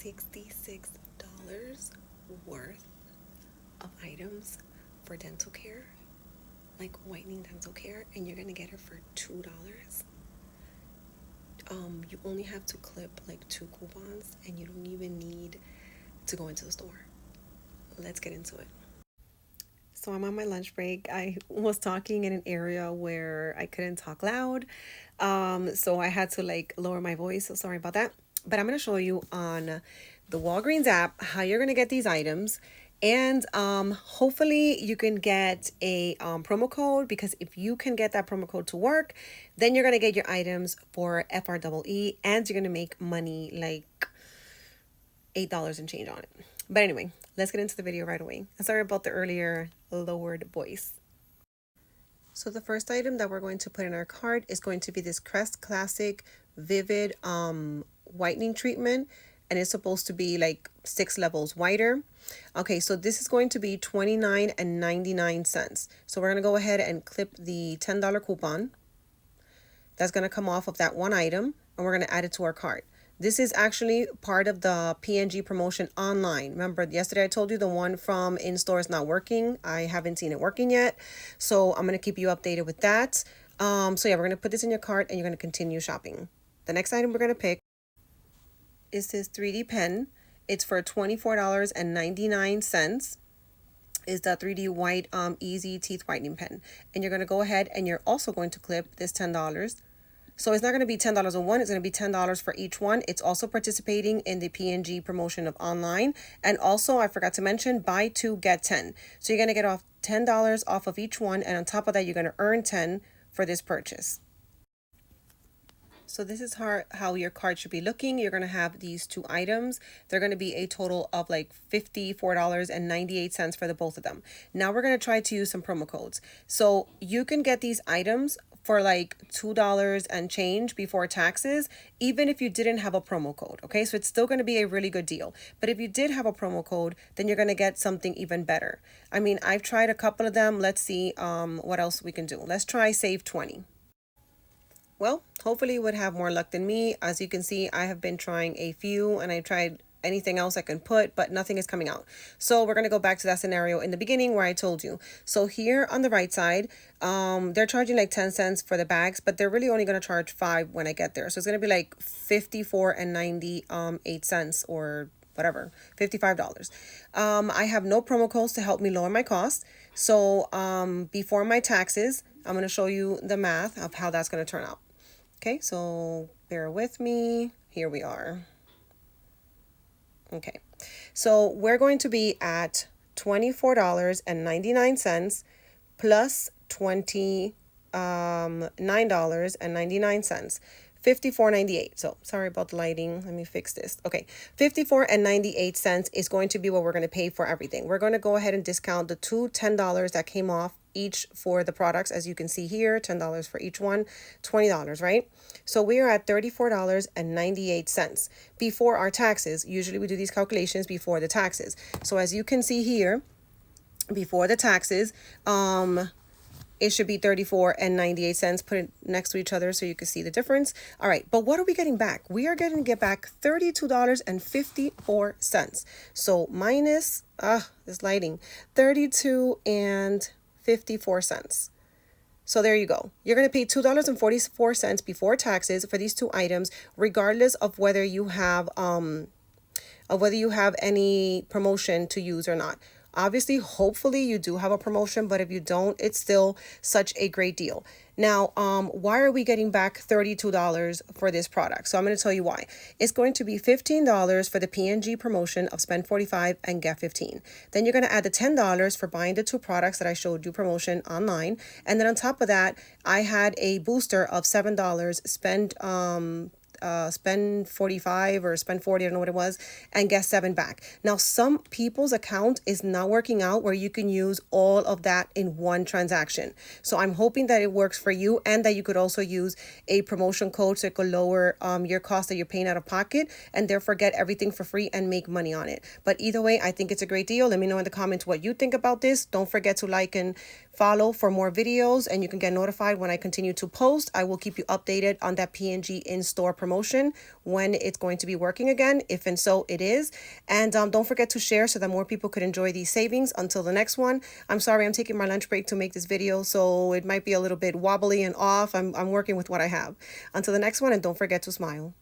$66 worth of items for dental care, like whitening dental care, and you're gonna get it for $2. You only have to clip like 2 coupons, and you don't even need to go into the store. Let's get into it. So I'm on my lunch break. I was talking in an area where I couldn't talk loud. So I had to like lower my voice. So sorry about that. But I'm going to show you on the Walgreens app how you're going to get these items. And hopefully you can get a promo code, because if you can get that promo code to work, then you're going to get your items for FREE, and you're going to make money like $8 and change on it. But anyway, let's get into the video right away. Sorry about the earlier lowered voice. So the first item that we're going to put in our cart is going to be this Crest Classic Vivid whitening treatment, and it's supposed to be like 6 levels whiter. Okay, so this is going to be $29.99. So we're going to go ahead and clip the $10 coupon. That's going to come off of that one item, and we're going to add it to our cart. This is actually part of the P&G promotion online. Remember, yesterday I told you the one from in-store is not working. I haven't seen it working yet. So I'm going to keep you updated with that. So yeah, we're going to put this in your cart, and you're going to continue shopping. The next item we're going to pick is this 3D pen. It's for $24.99. Is the 3D White Easy Teeth Whitening Pen. And you're going to go ahead and you're also going to clip this $10. So it's not going to be $10 on one. It's going to be $10 for each one. It's also participating in the P&G promotion of online. And also, I forgot to mention, buy 2, get 10. So you're going to get off $10 off of each one. And on top of that, you're going to earn 10 for this purchase. So this is how your cart should be looking. You're going to have these 2 items. They're going to be a total of like $54.98 for the both of them. Now we're going to try to use some promo codes. So you can get these items for like $2 and change before taxes, even if you didn't have a promo code. Okay, so it's still going to be a really good deal. But if you did have a promo code, then you're going to get something even better. I mean, I've tried a couple of them. Let's see what else we can do. Let's try Save 20. Well, hopefully you would have more luck than me. As you can see, I have been trying a few, and I tried anything else I can put, but nothing is coming out. So we're going to go back to that scenario in the beginning where I told you. So here on the right side, they're charging like 10 cents for the bags, but they're really only going to charge 5 when I get there. So it's going to be like 54.98 or whatever, $55. I have no promo codes to help me lower my costs. So before my taxes, I'm going to show you the math of how that's going to turn out. Okay, so bear with me. Here we are. Okay, so we're going to be at $24.99 plus $29.99. $54.98. So sorry about the lighting. Let me fix this. Okay, $54.98 is going to be what we're going to pay for everything. We're going to go ahead and discount the two $10 that came off each for the products. As you can see here, $10 for each one, $20, right? So we are at $34.98 before our taxes. Usually we do these calculations before the taxes. So as you can see here, before the taxes, it should be $34.98. Put it next to each other so you can see the difference. All right, but what are we getting back? We are going to get back $32.54. So minus, this lighting, $32.54. So there you go. You're going to pay $2.44 before taxes for these 2 items, regardless of whether you have any promotion to use or not. Obviously, hopefully you do have a promotion, but if you don't, it's still such a great deal. Now, why are we getting back $32 for this product? So I'm going to tell you why. It's going to be $15 for the P&G promotion of spend 45 and get 15. Then you're going to add the $10 for buying the 2 products that I showed you promotion online. And then on top of that, I had a booster of $7, spend 45 or spend 40, I don't know what it was, and get 7 back. Now, some people's account is not working out where you can use all of that in one transaction. So I'm hoping that it works for you, and that you could also use a promotion code so it could lower your cost that you're paying out of pocket, and therefore get everything for free and make money on it. But either way, I think it's a great deal. Let me know in the comments what you think about this. Don't forget to like and follow for more videos, and you can get notified when I continue to post. I will keep you updated on that P&G in-store promotion. promotion when it's going to be working again, if and so it is. And don't forget to share so that more people could enjoy these savings. Until the next one, I'm sorry I'm taking my lunch break to make this video, so it might be a little bit wobbly and off. I'm working with what I have. Until the next one, and don't forget to smile.